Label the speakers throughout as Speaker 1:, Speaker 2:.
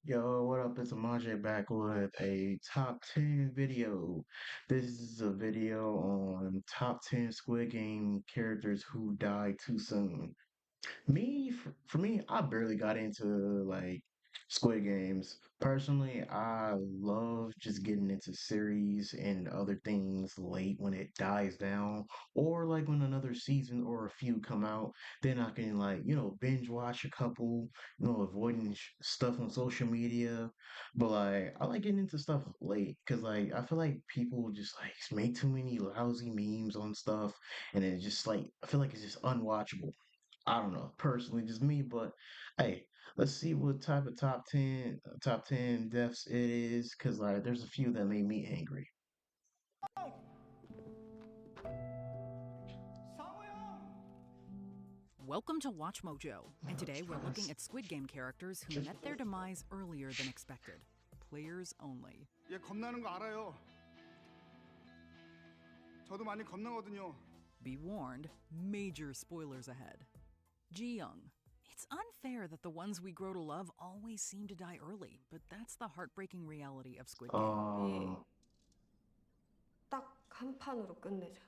Speaker 1: Yo, what up? It's Amaj back with a top 10 video. This is a video on top 10 Squid Game characters who died too soon. For me, I barely got into like Squid Games. Personally, I love just getting into series and other things late when it dies down, or like when another season or a few come out. Then I can like, binge watch a couple, avoiding stuff on social media. But like, I like getting into stuff late because like I feel like people just like make too many lousy memes on stuff, and it's just like I feel like it's just unwatchable. I don't know, personally, just me, but hey, let's see what type of top 10 deaths it is, because like there's a few that made me angry.
Speaker 2: Welcome to Watch Mojo, and today we're looking at Squid Game characters who met their demise earlier than expected. Players only.
Speaker 3: 얘 겁나는 거 알아요. 저도 많이 겁나거든요.
Speaker 2: Be warned, major spoilers ahead. Ji-yeong. It's unfair that the ones we grow to love always seem to die early, but that's the heartbreaking reality of Squid Game.
Speaker 1: Um,
Speaker 4: 딱 한 판으로 끝내자.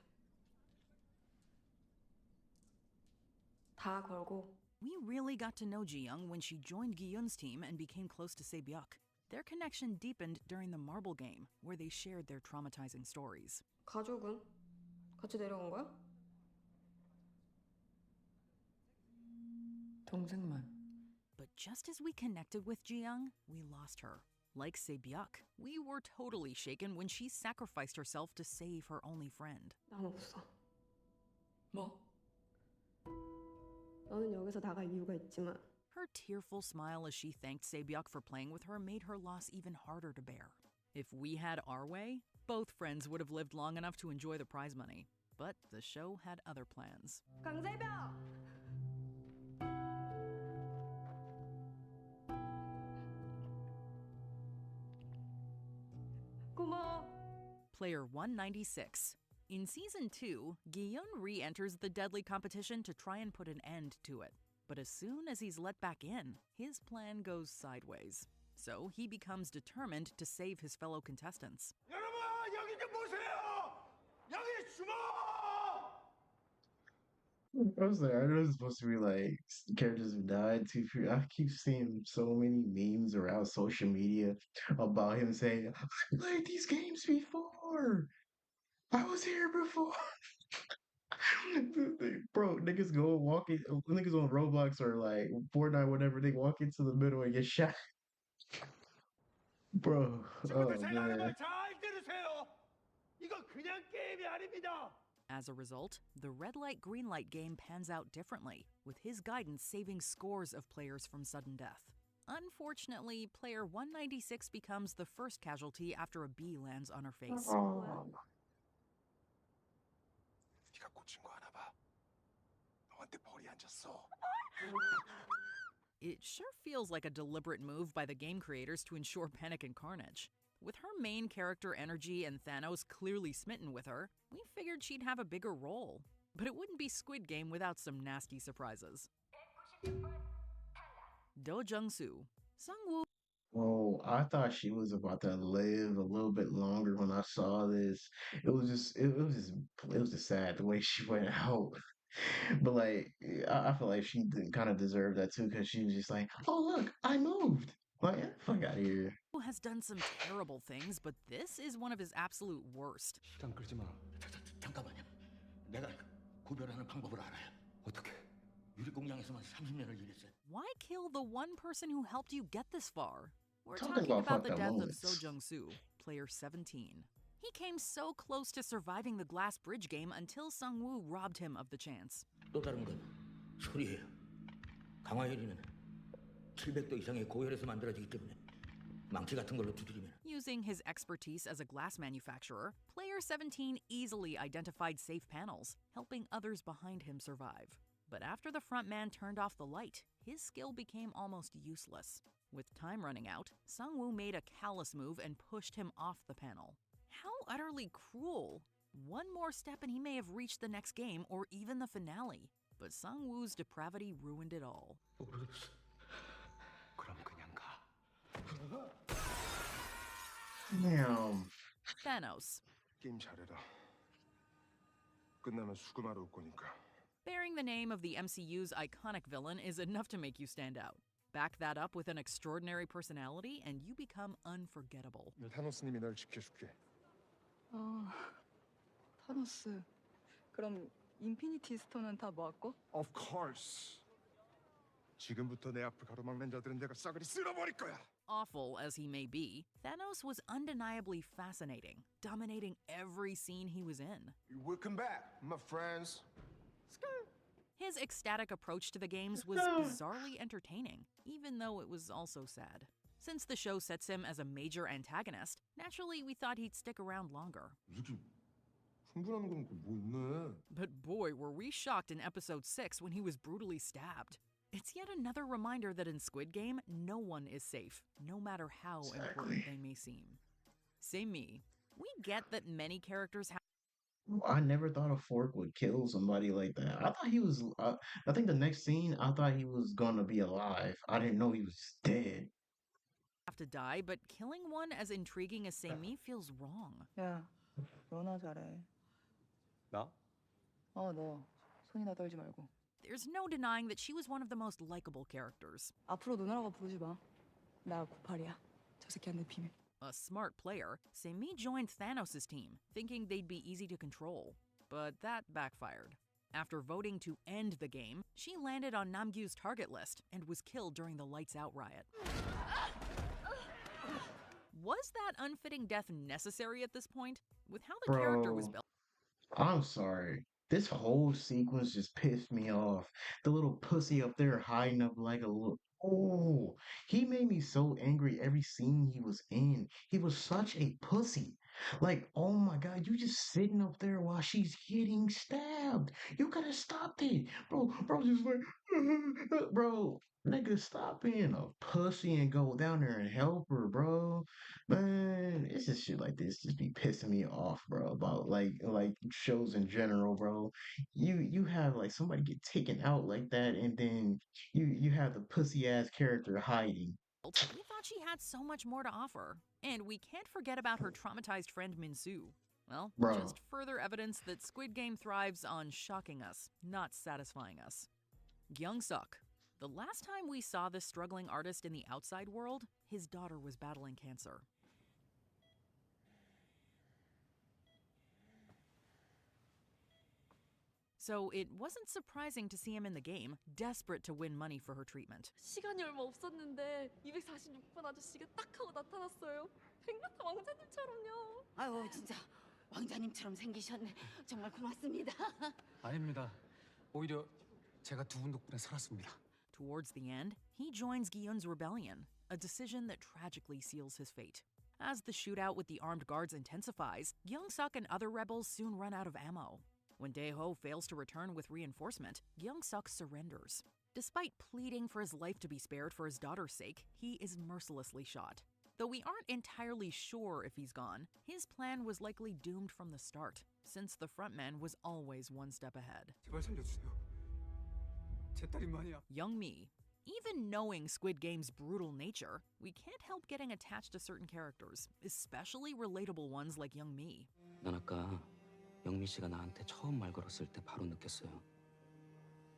Speaker 4: 다 걸고.
Speaker 2: We really got to know Ji-yeong when she joined Gi-yeon's team and became close to Sae-byeok. Their connection deepened during the marble game, where they shared their traumatizing stories.
Speaker 4: 가족은 같이 내려온 거야?
Speaker 5: 동생만.
Speaker 2: But just as we connected with Ji-yeong, we lost her. Like Sae-byeok, we were totally shaken when she sacrificed herself to save her only friend.
Speaker 4: 난 없어.
Speaker 5: 뭐?
Speaker 4: 너는 여기서 나갈 이유가 있지만
Speaker 2: Her tearful smile as she thanked Sae-byeok for playing with her made her loss even harder to bear. If we had our way, both friends would have lived long enough to enjoy the prize money. But the show had other plans.
Speaker 4: 강사이병! 고마워.
Speaker 2: Player 196. In Season 2, Gi-yeon re-enters the deadly competition to try and put an end to it. But as soon as he's let back in, his plan goes sideways. So he becomes determined to save his fellow contestants.
Speaker 3: 여러분 여기 좀 보세요. 여기 주먹.
Speaker 1: I was like, I know it's supposed to be like characters who died too. I keep seeing so many memes around social media about him saying, "I played these games before. I was here before." Bro, niggas go walking, niggas on Roblox or like Fortnite, whatever, they walk into the middle and get shot. Bro,
Speaker 3: 친구들
Speaker 1: oh
Speaker 3: 제가 하는
Speaker 1: man.
Speaker 3: 말 잘 들으세요. 이거 그냥 게임이 아닙니다.
Speaker 2: As a result, the red light, green light game pans out differently, with his guidance saving scores of players from sudden death. Unfortunately, player 196 becomes the first casualty after a bee lands on her face.
Speaker 1: Oh,
Speaker 3: 네가 꽂힌 거 하나 봐. 너한테 벌이 앉았어.
Speaker 2: It sure feels like a deliberate move by the game creators to ensure panic and carnage. With her main character energy and Thanos clearly smitten with her, we figured she'd have a bigger role. But it wouldn't be Squid Game without some nasty surprises. Jung-soo. Sung-woo.
Speaker 1: oh, I thought she was about to live a little bit longer when I saw this. It was just sad the way she went out. But like, I feel like she kind of deserved that too because she was just like, "Oh look, I moved." Like, get the fuck out of here.
Speaker 2: Has done some terrible things, but this is one of his absolute worst.
Speaker 6: 시간 끌지 마. 잠깐만요. 내가 구별하는 방법을 알아요. 어떻게? 유리공장에서만 30년을 일했어요.
Speaker 2: Why kill the one person who helped you get this far? We're
Speaker 1: Talking
Speaker 2: talking
Speaker 1: about
Speaker 2: about the
Speaker 1: fucked up
Speaker 2: death of
Speaker 1: moments.
Speaker 2: Jung-soo, player 17. He came so close to surviving the glass bridge game until Sung-woo robbed him of the chance.
Speaker 6: 또 다른 건 소리예요. 강화혈이는 700도 이상의 고혈에서 만들어지기 때문에 망치 같은 걸로 두드리면
Speaker 2: Using his expertise as a glass manufacturer, player 17 easily identified safe panels, helping others behind him survive. But after the front man turned off the light, his skill became almost useless. With time running out, Sung-woo made a callous move and pushed him off the panel. How utterly cruel! One more step and he may have reached the next game or even the finale. But Sung-woo's depravity ruined it all.
Speaker 6: 모르겠어. 그럼 그냥 가.
Speaker 1: Damn.
Speaker 2: Thanos.
Speaker 3: 게임 잘해라. 끝나면 수금하러 올 거니까.
Speaker 2: Bearing the name of the MCU's iconic villain is enough to make you stand out. Back that up with an extraordinary personality, and you become unforgettable.
Speaker 3: 타노스님이 널 지켜줄게.
Speaker 5: 타노스. 그럼 인피니티 스톤은 다 모았고?
Speaker 3: Of course. 지금부터 내 앞을 가로막는 자들은 내가 싸그리 쓸어버릴 거야.
Speaker 2: Awful as he may be, Thanos was undeniably fascinating, dominating every scene he was in.
Speaker 3: Welcome back, my friends.
Speaker 2: His ecstatic approach to the games was bizarrely entertaining, even though it was also sad. Since the show sets him as a major antagonist, naturally we thought he'd stick around longer.
Speaker 3: 이렇게 흥분하는 건 뭐 있네.
Speaker 2: But boy, were we shocked in episode 6 when he was brutally stabbed. It's yet another reminder that in Squid Game, no one is safe, no matter how important they may seem. Say me. We get that many characters have
Speaker 1: I never thought a fork would kill somebody like that. I thought he was. I think the next scene, I thought he was gonna be alive. I didn't know he was dead.
Speaker 2: to die, but killing one as intriguing as Sae-me feels wrong.
Speaker 5: 야, 너나 잘해.
Speaker 7: 나?
Speaker 5: 너 손이나 떨지 말고.
Speaker 2: There's no denying that she was one of the most likable characters.
Speaker 5: 앞으로 누나라고 부르지 마. 나 98이야. 저 새끼한테 비밀.
Speaker 2: A smart player, Sae-me joined Thanos' team, thinking they'd be easy to control. But that backfired. After voting to end the game, she landed on Namgyo's target list and was killed during the Lights Out riot. Was that unfitting death necessary at this point? With how the character was built.
Speaker 1: I'm sorry. This whole sequence just pissed me off. The little pussy up there hiding up like a little. Oh, he made me so angry every scene he was in. He was such a pussy. Like, oh my God, you just sitting up there while she's getting stabbed. You could have stopped it. Bro, just like, bro, nigga, stop being a pussy and go down there and help her, bro. Man, it's just shit like this just be pissing me off, bro, about like shows in general, bro. You have like somebody get taken out like that, and then you have the pussy ass character hiding.
Speaker 2: We thought she had so much more to offer. And we can't forget about her traumatized friend Min-soo. Well,
Speaker 1: Bro.
Speaker 2: just further evidence that Squid Game thrives on shocking us, not satisfying us. Gyeong-seok. The last time we saw this struggling artist in the outside world, his daughter was battling cancer. So it wasn't surprising to see him in the game, desperate to win money for her treatment.
Speaker 8: 시간이 얼마 없었는데 246번 아저씨가 딱 하고 나타났어요. 백마타 왕자님처럼요.
Speaker 9: 아유 진짜 왕자님처럼 생기셨네. 정말 고맙습니다.
Speaker 7: 아닙니다. 오히려 제가 두 분 덕분에 살았습니다.
Speaker 2: Towards the end, he joins Gi-yeon's rebellion, a decision that tragically seals his fate. As the shootout with the armed guards intensifies, Gyeong-seok and other rebels soon run out of ammo. When Dae-ho fails to return with reinforcement, Gyeong-seok surrenders. Despite pleading for his life to be spared for his daughter's sake, he is mercilessly shot. Though we aren't entirely sure if he's gone, his plan was likely doomed from the start, since the frontman was always one step ahead.
Speaker 7: 제발 살려주세요. 제 딸이만이야.
Speaker 2: Jung-bae. Even knowing Squid Game's brutal nature, we can't help getting attached to certain characters, especially relatable ones like Jung-bae.
Speaker 10: 난 아까 영미 씨가 나한테 처음 말 걸었을 때 바로 느꼈어요.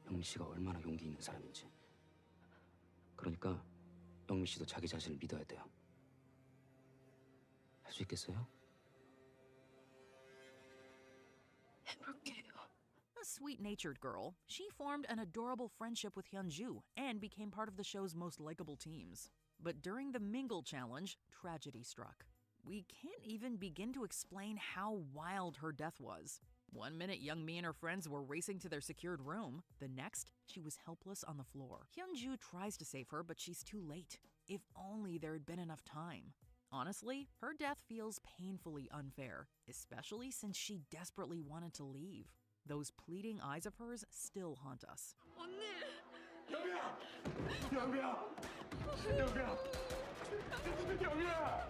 Speaker 10: 영미 씨가 얼마나 용기 있는 사람인지. 그러니까 영미 씨도 자기 자신을 믿어야 돼요. 할 수 있겠어요?
Speaker 8: 해볼게요.
Speaker 2: A sweet-natured girl, she formed an adorable friendship with Hyun-joo and became part of the show's most likable teams. But during the Mingle Challenge, tragedy struck. We can't even begin to explain how wild her death was. One minute, Jung-bae and her friends were racing to their secured room. The next, she was helpless on the floor. Hyun-joo tries to save her, but she's too late. If only there had been enough time. Honestly, her death feels painfully unfair, especially since she desperately wanted to leave. Those pleading eyes of hers still haunt us.
Speaker 8: 언니.
Speaker 3: 영미야! 영미야! 영미야! 영미야!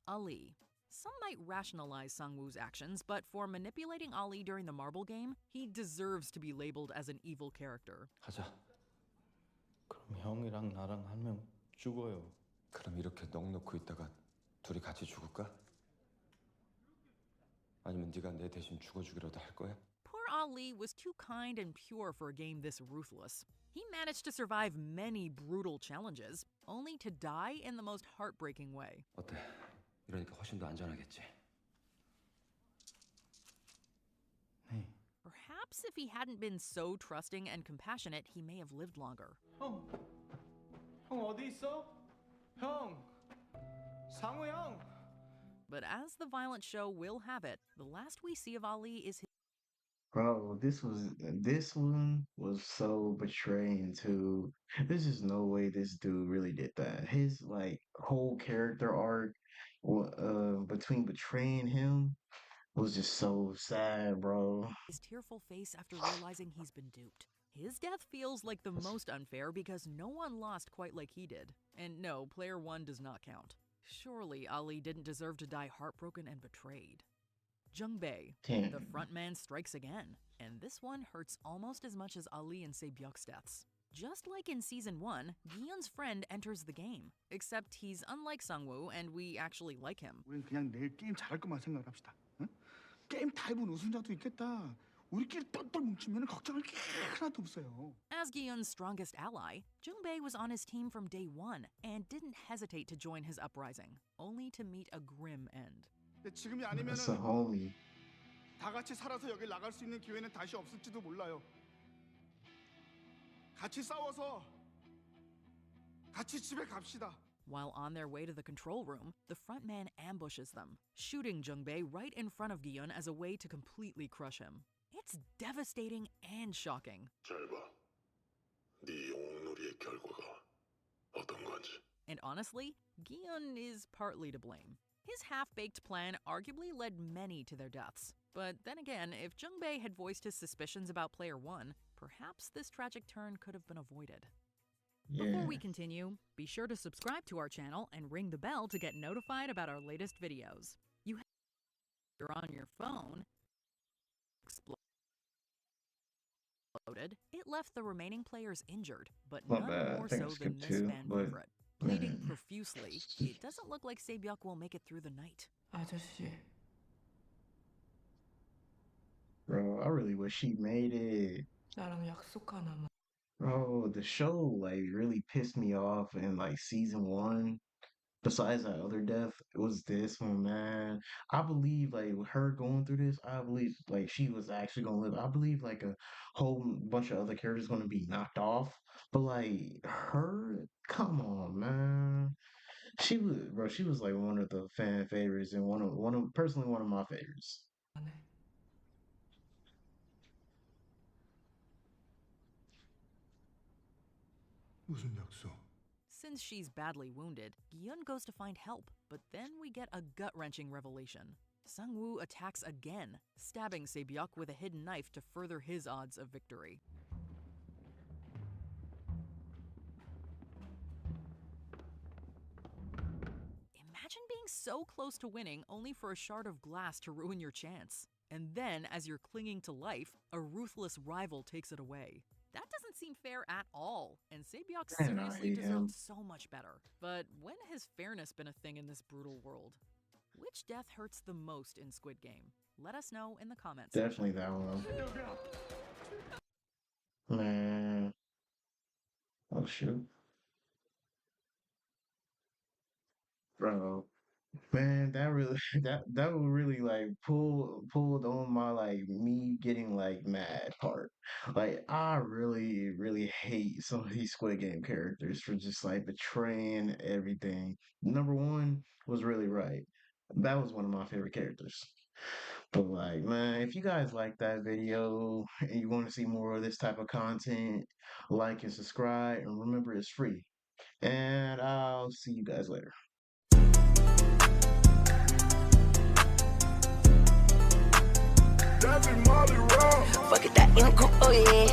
Speaker 2: Ali. Some might rationalize Sang-woo's actions, but for manipulating Ali during the marble game, he deserves to be labeled as an evil character.
Speaker 11: 가자. 그럼 형이랑 나랑 한 명 죽어요.
Speaker 3: 그럼 이렇게 넋 놓고 있다가 둘이 같이 죽을까? 아니면 네가 내 대신 죽어주기라도 할 거야?
Speaker 2: Poor Ali was too kind and pure for a game this ruthless. He managed to survive many brutal challenges, only to die in the most heartbreaking way.
Speaker 10: 어때? 이러니까 훨씬 더 안전하겠지.
Speaker 2: Perhaps if he hadn't been so trusting and compassionate, he may have lived longer.
Speaker 7: 형 어디 있어? 형, 상우 형.
Speaker 2: But as the violent show will have it, the last we see of Ali is his
Speaker 1: Bro, this one was so betraying too. There's just no way this dude really did that. His like whole character arc between betraying him was just so sad, bro.
Speaker 2: tearful face after realizing he's been duped. His death feels like the most unfair because no one lost quite like he did. And no, player one does not count. Surely Ali didn't deserve to die heartbroken and betrayed. Jung-bae,
Speaker 1: Damn.
Speaker 2: the frontman, strikes again, and this one hurts almost as much as Ali and Sae-byeok's deaths. Just like in Season 1, Gi-yeong's friend enters the game, except he's unlike Sung-woo and we actually like him.
Speaker 11: 우린 그냥 내일 게임 잘할 것만 생각합시다. 응? 게임 다 해본 우승자도 있겠다. 우리끼리 똘똘 뭉치면 걱정할 게 하나도 없어요.
Speaker 2: As Gi-yeong's strongest ally, Jung-bae was on his team from day one and didn't hesitate to join his uprising, only to meet a grim end.
Speaker 11: 근데 지금이 아니면은
Speaker 1: That's a homie.
Speaker 11: 다 같이 살아서 여길 나갈 수 있는 기회는 다시 없을지도 몰라요. 같이 싸워서 같이 집에 갑시다.
Speaker 2: While on their way to the control room, the frontman ambushes them, shooting Jung-bae right in front of Gi-yeong as a way to completely crush him. It's devastating and shocking.
Speaker 3: 잘 봐. 네 영웅놀이의 결과가 어떤 건지.
Speaker 2: And honestly, Gi-yeong is partly to blame. His half-baked plan arguably led many to their deaths. But then again, if Jung-bae had voiced his suspicions about Player 1, perhaps this tragic turn could have been avoided. Before we continue, be sure to subscribe to our channel and ring the bell to get notified about our latest videos. You're on your phone. Exploded. It left the remaining players injured, but
Speaker 1: Not
Speaker 2: none
Speaker 1: bad. I
Speaker 2: more
Speaker 1: think I
Speaker 2: so than
Speaker 1: skipped
Speaker 2: this
Speaker 1: two,
Speaker 2: fan
Speaker 1: but-
Speaker 2: favorite. Bleeding profusely, it doesn't look like Sae-byeok will make it through the night.
Speaker 5: 아저씨,
Speaker 1: Bro, I really wish she made it.
Speaker 5: 나랑 약속 하나만.
Speaker 1: Bro, the show like really pissed me off in like season 1. Besides that other death, it was this one, man. I believe like with her going through this, I believe like she was actually gonna live. I believe like a whole bunch of other characters gonna be knocked off. But like her, come on, man. She was like one of the fan favorites and personally one of my favorites.
Speaker 5: 안 해.
Speaker 3: 무슨 약속?
Speaker 2: Since she's badly wounded, Gi-yeong goes to find help, but then we get a gut-wrenching revelation. Sung-woo attacks again, stabbing Sae-byeok with a hidden knife to further his odds of victory. Imagine being so close to winning only for a shard of glass to ruin your chance. And then, as you're clinging to life, a ruthless rival takes it away. That doesn't seem fair at all, and Sae-byeok
Speaker 1: Man, I
Speaker 2: seriously
Speaker 1: hate him.
Speaker 2: deserved so much better. But when has fairness been a thing in this brutal world? Which death hurts the most in Squid Game? Let us know in the comments.
Speaker 1: Definitely that one. Man. Oh shoot. Bro. Man, that really that would really like pulled on my like me getting like mad part. Like I really hate some of these Squid Game characters for just like betraying everything. Number one was really right. That was one of my favorite characters. But like, man, if you guys like that video and you want to see more of this type of content, like and subscribe, and remember it's free. And I'll see you guys later.
Speaker 12: Fuck it, that ink, oh yeah.